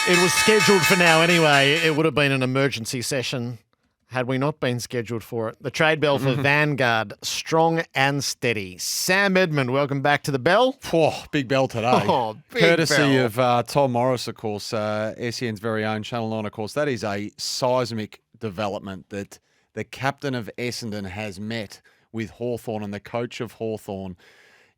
It was scheduled for now anyway. It would have been an emergency session had we not been scheduled for it. The trade bell for Vanguard, strong and steady. Sam Edmund, welcome back to the bell. Oh, big bell today. Oh, big Courtesy bell. of Tom Morris, of course, SEN's very own Channel 9, of course. That is a seismic development that the captain of Essendon has met with Hawthorn and the coach of Hawthorn.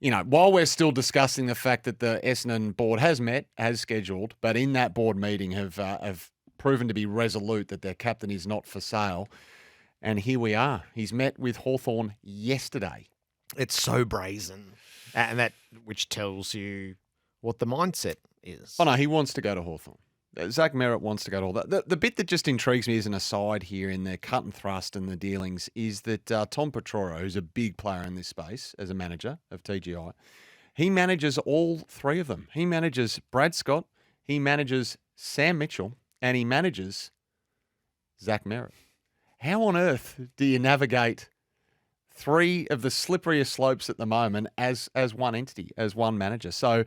You know, while we're still discussing the fact that the Essendon board has met, has scheduled, but in that board meeting have proven to be resolute that their captain is not for sale. And here we are. He's met with Hawthorn yesterday. It's so brazen. And that which tells you what the mindset is. Oh, no, he wants to go to Hawthorn. Zach Merrett wants to go to all that. The bit that just intrigues me as an aside here in the cut and thrust and the dealings is that Tom Petroro, who's a big player in this space as a manager of TGI, he manages all three of them. He manages Brad Scott, he manages Sam Mitchell, and he manages Zach Merrett. How on earth do you navigate three of the slipperiest slopes at the moment as one entity, as one manager? So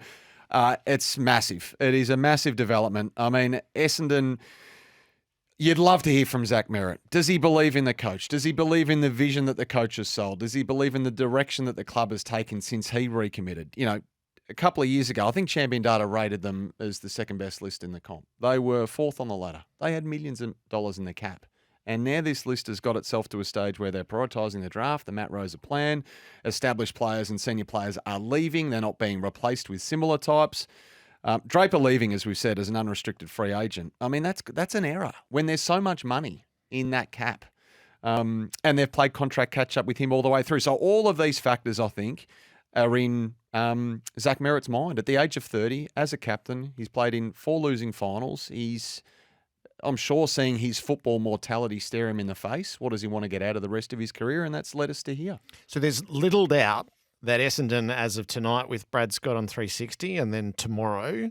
it's massive. It is a massive development. I mean, Essendon, you'd love to hear from Zach Merrett. Does he believe in the coach? Does he believe in the vision that the coach has sold? Does he believe in the direction that the club has taken since he recommitted? You know, a couple of years ago, I think Champion Data rated them as the second best list in the comp. They were fourth on the ladder. They had millions of dollars in the cap. And now this list has got itself to a stage where they're prioritising the draft, the Matt Rosa plan. Established players and senior players are leaving. They're not being replaced with similar types. Draper leaving, as we've said, as an unrestricted free agent. I mean, that's an error when there's so much money in that cap. And they've played contract catch-up with him all the way through. So all of these factors, I think, are in Zach Merrett's mind. At the age of 30, as a captain, he's played in 4 losing finals. He's, I'm sure, seeing his football mortality stare him in the face. What does he want to get out of the rest of his career? And that's led us to here. So there's little doubt that Essendon, as of tonight, with Brad Scott on 360, and then tomorrow,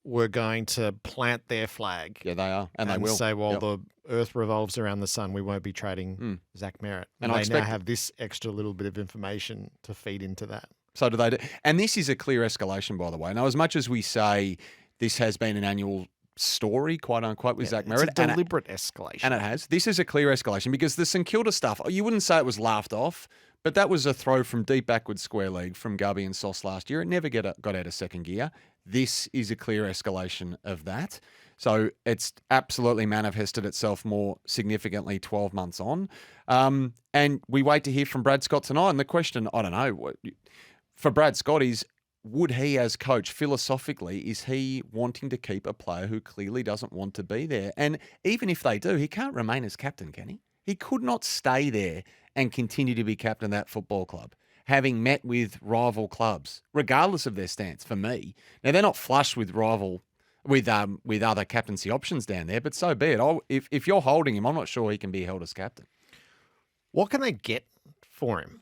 we're going to plant their flag. Yeah, they are. And they will. Say, while the earth revolves around the sun, we won't be trading Zach Merrett. And they now have this extra little bit of information to feed into that. So do they. And this is a clear escalation, by the way. Now, as much as we say this has been an annual story, quote unquote, with Zach Merrett. It's a deliberate escalation. And it has. This is a clear escalation because the St Kilda stuff, you wouldn't say it was laughed off, but that was a throw from deep backwards square leg from Gubby and Sauce last year. It never got out of second gear. This is a clear escalation of that. So it's absolutely manifested itself more significantly 12 months on. And we wait to hear from Brad Scott tonight. And the question, I don't know, for Brad Scott is, would he as coach, philosophically, is he wanting to keep a player who clearly doesn't want to be there? And even if they do, he can't remain as captain, can he? He could not stay there and continue to be captain of that football club, having met with rival clubs, regardless of their stance, for me. Now, they're not flush with with other captaincy options down there, but so be it. If you're holding him, I'm not sure he can be held as captain. What can they get for him?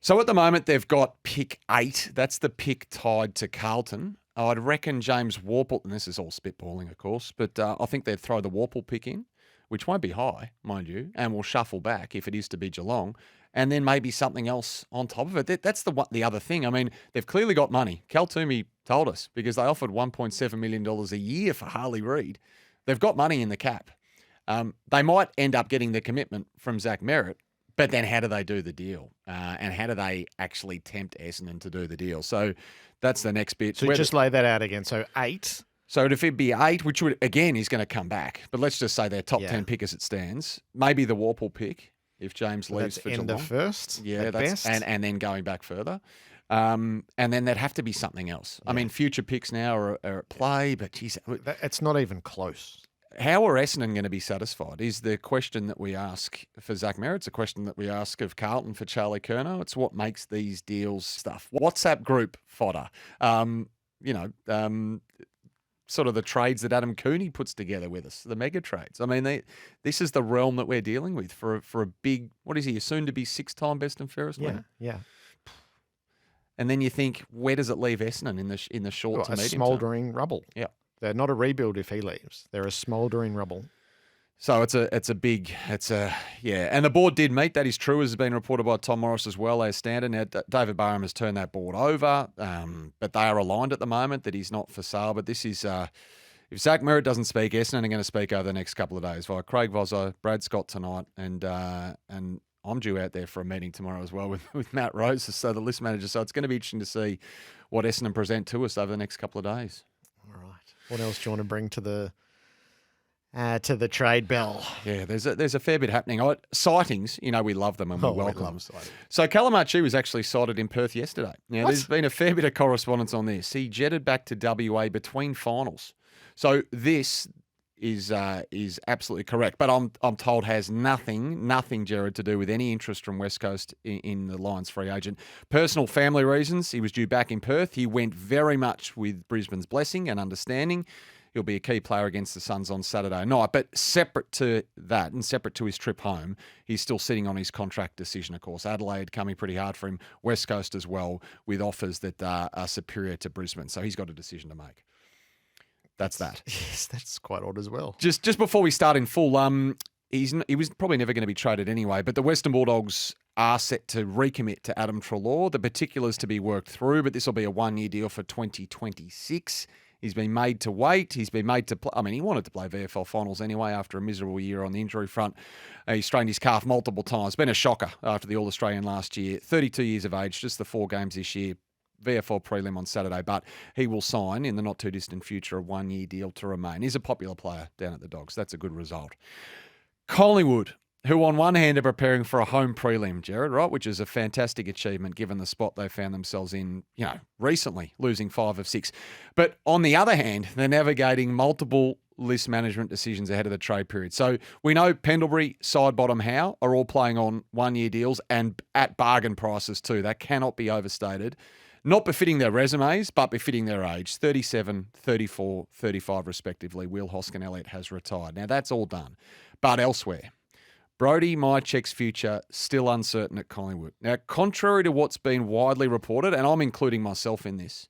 So at the moment, they've got pick 8. That's the pick tied to Carlton. I'd reckon James Worpel, and this is all spitballing, of course, but I think they'd throw the Worpel pick in, which won't be high, mind you, and will shuffle back if it is to be Geelong, and then maybe something else on top of it. That's the other thing. I mean, they've clearly got money. Cal Toomey told us, because they offered $1.7 million a year for Harley Reid. They've got money in the cap. They might end up getting the commitment from Zach Merrett, but then how do they do the deal? And how do they actually tempt Essendon to do the deal? So that's the next bit. So just lay that out again. So 8. So if it be 8, which would, again, he's going to come back. But let's just say they're top 10 pick as it stands. Maybe the Worpel pick if James leaves for Geelong. End of first, at best. And then going back further. And then there'd have to be something else. Yeah. I mean, future picks now are at play, but geez. It's not even close. How are Essendon going to be satisfied is the question that we ask for Zach Merrett. It's a question that we ask of Carlton for Charlie Curnow. It's what makes these deals stuff. WhatsApp group fodder. Sort of the trades that Adam Cooney puts together with us, the mega trades. I mean, this is the realm that we're dealing with for a big, what is he, a soon-to-be 6-time best and fairest winner? Yeah. And then you think, where does it leave Essendon in the short to medium term? A smouldering rubble. Yeah. They're not a rebuild if he leaves. They're a smouldering rubble. So and the board did meet. That is true, as has been reported by Tom Morris as well as standard. Now, David Barham has turned that board over, but they are aligned at the moment that he's not for sale. But this is, If Zach Merrett doesn't speak, Essendon are going to speak over the next couple of days via Craig Vozzo, Brad Scott tonight, and I'm due out there for a meeting tomorrow as well with Matt Rose, so the list manager. So it's going to be interesting to see what Essendon present to us over the next couple of days. All right. What else do you want to bring to the trade bell? Yeah, there's a fair bit happening. Sightings, we love them and we welcome them. Sightings. So Callum Ah Chee was actually sighted in Perth yesterday. Now, There's been a fair bit of correspondence on this. He jetted back to WA between finals. So this is absolutely correct, but I'm told has nothing, Gerard, to do with any interest from West Coast in the Lions free agent. Personal family reasons. He was due back in Perth. He went very much with Brisbane's blessing and understanding. He'll be a key player against the Suns on Saturday night. But separate to that and separate to his trip home, he's still sitting on his contract decision, of course. Adelaide coming pretty hard for him. West Coast as well, with offers that are superior to Brisbane. So he's got a decision to make. That's that. Yes, that's quite odd as well. Just before we start in full, he was probably never going to be traded anyway, but the Western Bulldogs are set to recommit to Adam Treloar. The particulars to be worked through, but this will be a one-year deal for 2026. He's been made to wait. He's been made to play. I mean, he wanted to play VFL finals anyway after a miserable year on the injury front. He strained his calf multiple times. Been a shocker after the All-Australian last year. 32 years of age, just the 4 games this year. VFL prelim on Saturday, but he will sign in the not-too-distant future a one-year deal to remain. He's a popular player down at the Dogs. That's a good result. Collingwood, who on one hand are preparing for a home prelim, Gerard, right, which is a fantastic achievement given the spot they found themselves in, recently, losing 5 of 6. But on the other hand, they're navigating multiple list management decisions ahead of the trade period. So we know Pendlebury, Sidebottom, Howe are all playing on one-year deals and at bargain prices too. That cannot be overstated. Not befitting their resumes, but befitting their age. 37, 34, 35 respectively. Will Hoskin-Elliott has retired. Now, that's all done. But elsewhere, Brody Mihocek's future still uncertain at Collingwood. Now, contrary to what's been widely reported, and I'm including myself in this,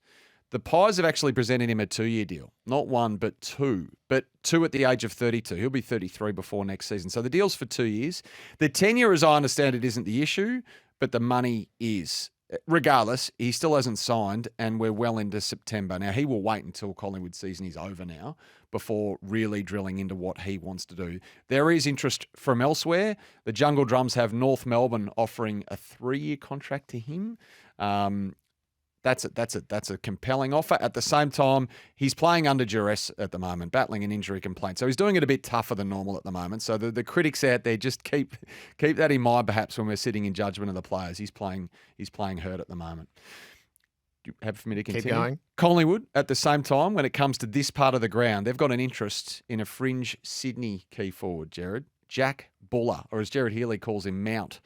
the Pies have actually presented him a 2-year deal. Not 1, but 2. But 2 at the age of 32. He'll be 33 before next season. So the deal's for 2 years. The tenure, as I understand it, isn't the issue, but the money is. Regardless, he still hasn't signed and we're well into September. Now, he will wait until Collingwood season is over now before really drilling into what he wants to do. There is interest from elsewhere. The Jungle Drums have North Melbourne offering a 3-year contract to him. That's a compelling offer. At the same time, he's playing under duress at the moment, battling an injury complaint. So he's doing it a bit tougher than normal at the moment. So the critics out there, just keep that in mind perhaps when we're sitting in judgment of the players. He's playing hurt at the moment. You happy for me to continue? Keep going. Collingwood, at the same time, when it comes to this part of the ground, they've got an interest in a fringe Sydney key forward, Gerard. Jack Buller, or as Gerard Whateley calls him, Mount.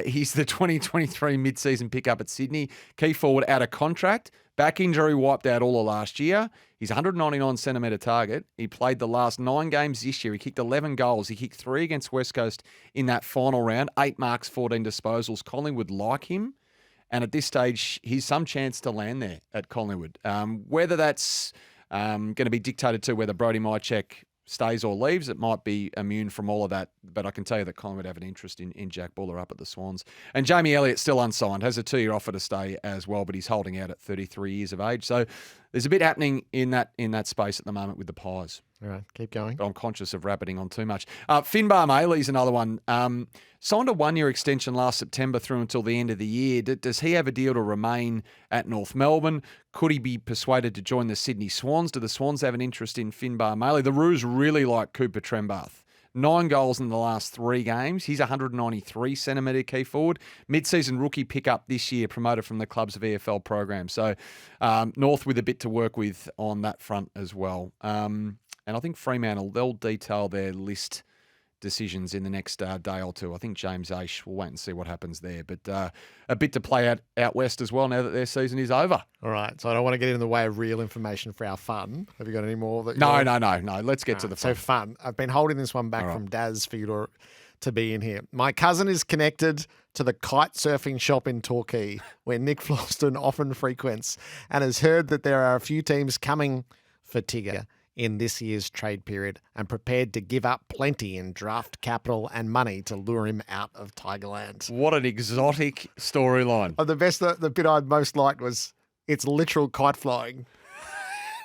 He's the 2023 mid-season pickup at Sydney. Key forward out of contract. Back injury wiped out all of last year. He's 199 centimetre target. He played the last 9 games this year. He kicked 11 goals. He kicked 3 against West Coast in that final round. 8 marks, 14 disposals. Collingwood like him. And at this stage, he's some chance to land there at Collingwood. Whether that's going to be dictated to whether Brody Mihocek stays or leaves, it might be immune from all of that. But I can tell you that Collingwood have an interest in Jack Buller up at the Swans. And Jamie Elliott, still unsigned, has a 2-year offer to stay as well, but he's holding out at 33 years of age. So there's a bit happening in that space at the moment with the Pies. All right, keep going. But I'm conscious of rabbiting on too much. Finbar Maley's another one. Signed a 1-year extension last September through until the end of the year. Does he have a deal to remain at North Melbourne? Could he be persuaded to join the Sydney Swans? Do the Swans have an interest in Finbar Maley? The Roos really like Cooper Trembath. 9 goals in the last 3 games. He's 193 centimetre key forward. Mid-season rookie pickup this year, promoted from the club's VFL program. So North with a bit to work with on that front as well. And I think Fremantle, they'll detail their list decisions in the next day or two. I think James Aish, we'll wait and see what happens there. But a bit to play out west as well now that their season is over. All right, so I don't want to get in the way of real information for our fun. Have you got any more? No. Let's get to the fun. So fun. I've been holding this one back from Daz for you to be in here. My cousin is connected to the kite surfing shop in Torquay, where Nick Floston often frequents, and has heard that there are a few teams coming for Tigger in this year's trade period and prepared to give up plenty in draft capital and money to lure him out of Tigerland. What an exotic storyline. The bit I most liked was it's literal kite flying.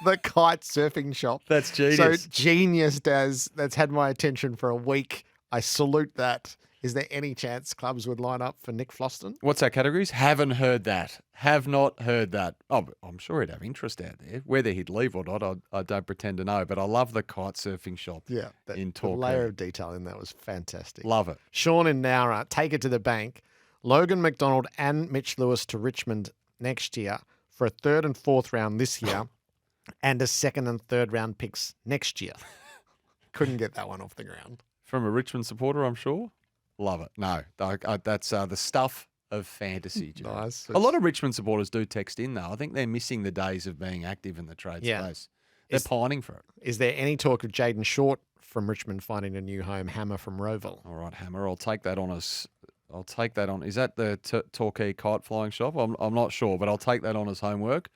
The kite surfing shop. That's genius. So genius, Daz. That's had my attention for a week. I salute that. Is there any chance clubs would line up for Nick Floston? What's our categories? Haven't heard that. Have not heard that. Oh, but I'm sure he'd have interest out there. Whether he'd leave or not, I don't pretend to know. But I love the kite surfing shop Yeah. in The Torquay. layer of detail in that was fantastic. Love it. Sean in Nowra, take it to the bank. Logan McDonald and Mitch Lewis to Richmond next year for a third and fourth round this year and a second and third round picks next year. Couldn't get that one off the ground. From a Richmond supporter, I'm sure. Love it. No, that's the stuff of fantasy. Joe. Nice. A lot of Richmond supporters do text in, though. I think they're missing the days of being active in the trade space. They're pining for it. Is there any talk of Jaden Short from Richmond finding a new home? Hammer from Roeville. All right, Hammer, I'll take that on as. I'll take that on. Is that the Torquay kite flying shop? I'm not sure, but I'll take that on as homework.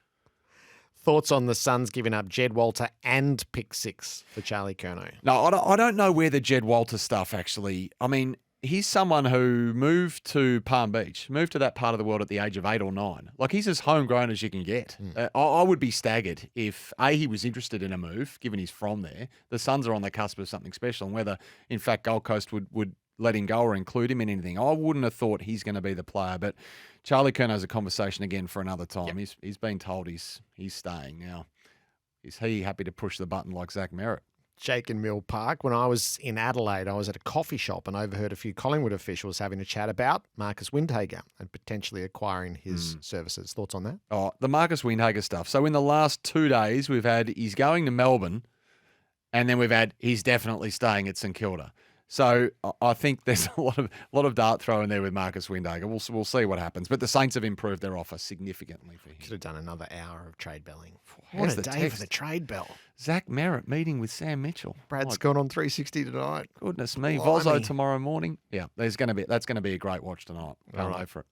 Thoughts on the Suns giving up Jed Walter and pick 6 for Charlie Curnow? No, I don't know where the Jed Walter stuff actually. I mean, he's someone who moved to Palm Beach, moved to that part of the world at the age of 8 or 9. Like, he's as homegrown as you can get. I would be staggered if, A, he was interested in a move, given he's from there. The Suns are on the cusp of something special, and whether, in fact, Gold Coast would let him go or include him in anything. I wouldn't have thought he's going to be the player, but Charlie Curnow's a conversation again for another time. Yep. He's been told he's staying now. Is he happy to push the button like Zach Merrett? Jake in Mill Park. When I was in Adelaide, I was at a coffee shop and overheard a few Collingwood officials having a chat about Marcus Windhager and potentially acquiring his services. Thoughts on that? Oh, the Marcus Windhager stuff. So in the last 2 days, we've had he's going to Melbourne, and then we've had he's definitely staying at St Kilda. So I think there's a lot of dart throwing there with Marcus Windhager. We'll see what happens. But the Saints have improved their offer significantly for him. Could have done another hour of trade belling. What a day for the trade bell. Zach Merrett meeting with Sam Mitchell. Brad's gone on 360 tonight. Goodness me. Blimey. Vozo tomorrow morning. Yeah, that's going to be a great watch tonight. Can't wait for it.